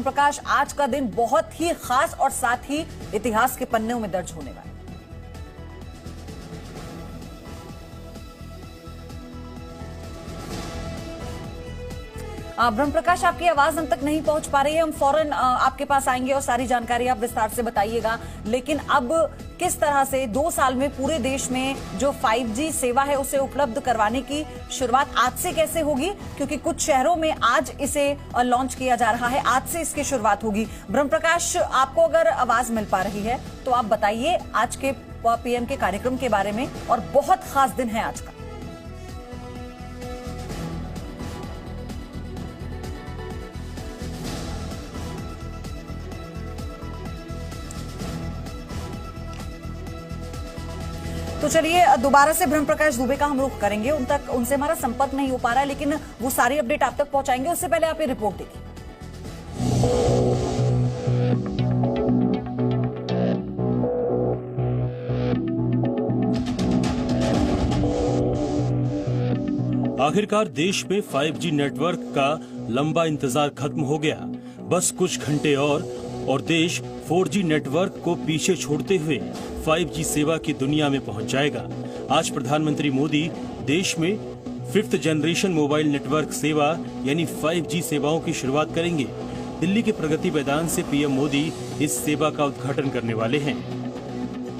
प्रकाश, आज का दिन बहुत ही खास और साथ ही इतिहास के पन्नों में दर्ज होने वाला। ब्रह्म प्रकाश, आपकी आवाज हम तक नहीं पहुंच पा रही है। हम फौरन आपके पास आएंगे और सारी जानकारी आप विस्तार से बताइएगा। लेकिन अब किस तरह से 2 साल में पूरे देश में जो 5G सेवा है उसे उपलब्ध करवाने की शुरुआत आज से कैसे होगी, क्योंकि कुछ शहरों में आज इसे लॉन्च किया जा रहा है, आज से इसकी शुरुआत होगी। ब्रह्म प्रकाश, आपको अगर आवाज मिल पा रही है तो आप बताइए आज के पीएम के कार्यक्रम के बारे में, और बहुत खास दिन है आज का। तो चलिए दोबारा से ब्रह्म प्रकाश दुबे का हम रुख करेंगे। उनसे हमारा संपर्क नहीं हो पा रहा है, लेकिन वो सारी अपडेट आप तक पहुंचाएंगे। उससे पहले आप ये रिपोर्ट देखिए। आखिरकार देश में 5G नेटवर्क का लंबा इंतजार खत्म हो गया। बस कुछ घंटे और देश 4G नेटवर्क को पीछे छोड़ते हुए 5G सेवा की दुनिया में पहुंच जाएगा। आज प्रधानमंत्री मोदी देश में 5th जनरेशन मोबाइल नेटवर्क सेवा यानी 5G सेवाओं की शुरुआत करेंगे। दिल्ली के प्रगति मैदान से पीएम मोदी इस सेवा का उद्घाटन करने वाले हैं।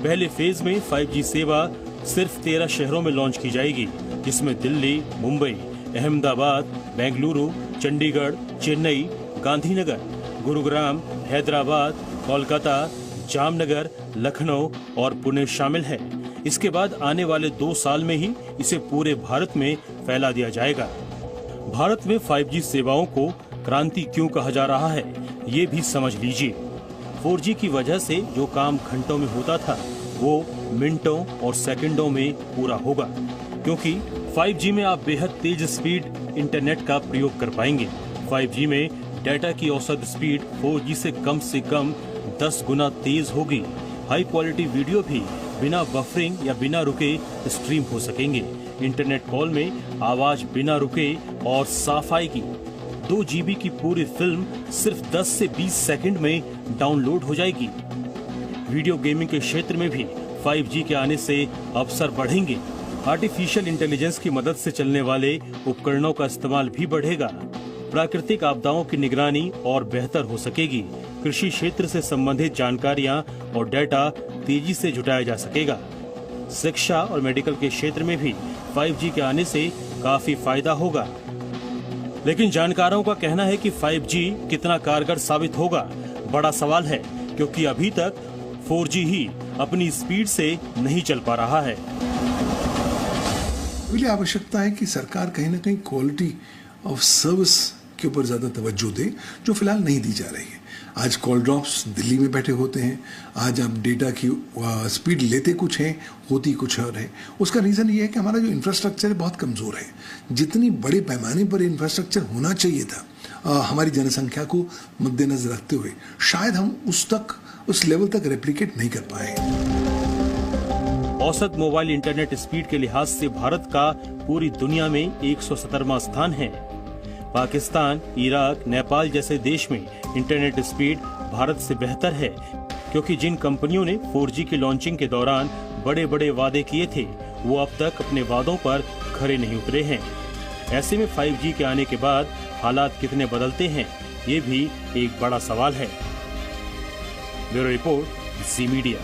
पहले फेज में 5G सेवा सिर्फ 13 शहरों में लॉन्च की जाएगी, जिसमें दिल्ली, मुंबई, अहमदाबाद, बेंगलुरु, चंडीगढ़, चेन्नई, गांधीनगर, गुरुग्राम, हैदराबाद, कोलकाता, जामनगर, लखनऊ और पुणे शामिल है। इसके बाद आने वाले 2 साल में ही इसे पूरे भारत में फैला दिया जाएगा। भारत में 5G सेवाओं को क्रांति क्यों कहा जा रहा है, ये भी समझ लीजिए। 4G की वजह से जो काम घंटों में होता था वो मिनटों और सेकंडों में पूरा होगा, क्योंकि 5G में आप बेहद तेज स्पीड इंटरनेट का प्रयोग कर पाएंगे। 5G में डाटा की औसत स्पीड 4G से कम 10 गुना तेज होगी। हाई क्वालिटी वीडियो भी बिना बफरिंग या बिना रुके स्ट्रीम हो सकेंगे। इंटरनेट कॉल में आवाज बिना रुके और साफाई की 2 GB की पूरी फिल्म सिर्फ 10 से 20 सेकंड में डाउनलोड हो जाएगी। वीडियो गेमिंग के क्षेत्र में भी 5G के आने से अवसर बढ़ेंगे। आर्टिफिशियल इंटेलिजेंस की मदद से चलने वाले उपकरणों का इस्तेमाल भी बढ़ेगा। प्राकृतिक आपदाओं की निगरानी और बेहतर हो सकेगी। कृषि क्षेत्र से संबंधित जानकारियां और डेटा तेजी से जुटाया जा सकेगा। शिक्षा और मेडिकल के क्षेत्र में भी 5G के आने से काफी फायदा होगा। लेकिन जानकारों का कहना है कि 5G कितना कारगर साबित होगा, बड़ा सवाल है, क्योंकि अभी तक 4G ही अपनी स्पीड से नहीं चल पा रहा है। आवश्यकता है कि सरकार कहीं ना कहीं क्वालिटी ऑफ सर्विस के ऊपर ज्यादा तवज्जो दे, जो फिलहाल नहीं दी जा रही है। आज कॉल ड्रॉप्स दिल्ली में बैठे होते हैं, आज आप डेटा की स्पीड लेते कुछ हैं, होती कुछ और है। उसका रीज़न ये है कि हमारा जो इंफ्रास्ट्रक्चर है बहुत कमज़ोर है। जितनी बड़े पैमाने पर इंफ्रास्ट्रक्चर होना चाहिए था हमारी जनसंख्या को मद्देनजर रखते हुए, शायद हम उस लेवल तक रेप्लिकेट नहीं कर पाए। औसत मोबाइल इंटरनेट स्पीड के लिहाज से भारत का पूरी दुनिया में 117वां स्थान है। पाकिस्तान, इराक, नेपाल जैसे देश में इंटरनेट स्पीड भारत से बेहतर है, क्योंकि जिन कंपनियों ने 4G की लॉन्चिंग के दौरान बड़े बड़े वादे किए थे वो अब तक अपने वादों पर खरे नहीं उतरे हैं। ऐसे में 5G के आने के बाद हालात कितने बदलते हैं, ये भी एक बड़ा सवाल है। ब्यूरो रिपोर्ट, जी मीडिया।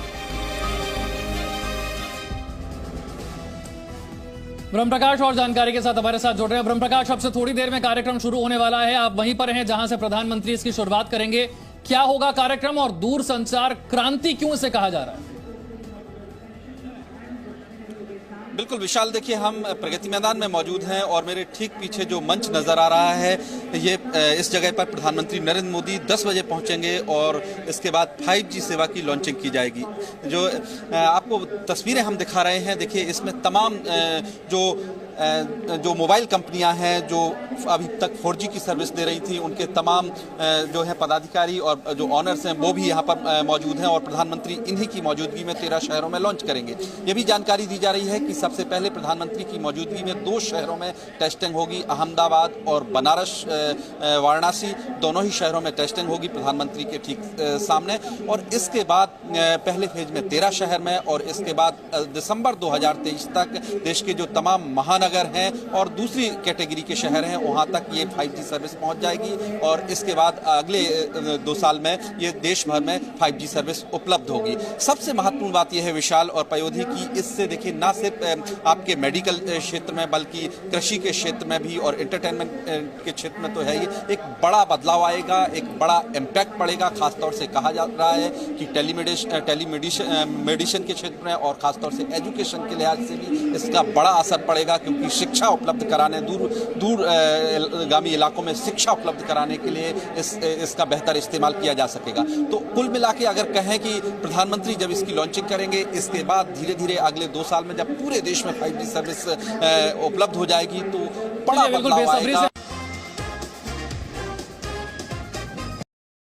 ब्रह्म प्रकाश और जानकारी के साथ हमारे साथ जुड़ रहे हैं। ब्रह्म प्रकाश, अब से थोड़ी देर में कार्यक्रम शुरू होने वाला है। आप वहीं पर हैं जहां से प्रधानमंत्री इसकी शुरुआत करेंगे। क्या होगा कार्यक्रम और दूरसंचार क्रांति क्यों इसे कहा जा रहा है? बिल्कुल विशाल, देखिए हम प्रगति मैदान में मौजूद हैं और मेरे ठीक पीछे जो मंच नज़र आ रहा है, ये इस जगह पर प्रधानमंत्री नरेंद्र मोदी 10 बजे पहुंचेंगे और इसके बाद 5G सेवा की लॉन्चिंग की जाएगी। जो आपको तस्वीरें हम दिखा रहे हैं, देखिए इसमें तमाम जो जो मोबाइल कंपनियां हैं जो अभी तक 4G की सर्विस दे रही थी, उनके तमाम जो है पदाधिकारी और जो ऑनर्स हैं वो भी यहाँ पर मौजूद हैं और प्रधानमंत्री इन्हीं की मौजूदगी में 13 शहरों में लॉन्च करेंगे। ये भी जानकारी दी जा रही है कि सबसे पहले प्रधानमंत्री की मौजूदगी में 2 शहरों में टेस्टिंग होगी, अहमदाबाद और बनारस वाराणसी, दोनों ही शहरों में टेस्टिंग होगी प्रधानमंत्री के ठीक सामने। और इसके बाद पहले फेज में 13 शहर में और इसके बाद दिसंबर 2023 तक देश के जो तमाम महानगर हैं और दूसरी कैटेगरी के शहर हैं वहां तक ये 5G सर्विस पहुंच जाएगी और इसके बाद अगले 2 साल में ये देश भर में 5G सर्विस उपलब्ध होगी। सबसे महत्वपूर्ण बात यह है विशाल और पयोधी की इससे देखिए ना सिर्फ आपके मेडिकल क्षेत्र में बल्कि कृषि के क्षेत्र में भी और एंटरटेनमेंट के क्षेत्र में तो है ही एक बड़ा बदलाव आएगा, एक बड़ा इम्पैक्ट पड़ेगा। खासतौर से कहा जा रहा है कि टेलीमेडिसिन के क्षेत्र में और खासतौर से एजुकेशन के लिहाज से भी इसका बड़ा असर पड़ेगा क्योंकि शिक्षा उपलब्ध कराने दूरगामी इलाकों में शिक्षा उपलब्ध कराने के लिए इसका बेहतर इस्तेमाल किया जा सकेगा। तो कुल मिला के अगर कहें कि प्रधानमंत्री जब इसकी लॉन्चिंग करेंगे इसके बाद धीरे धीरे अगले 2 साल में जब पूरे देश में 5G सर्विस उपलब्ध हो जाएगी तो बड़ा बदलाव आएगा।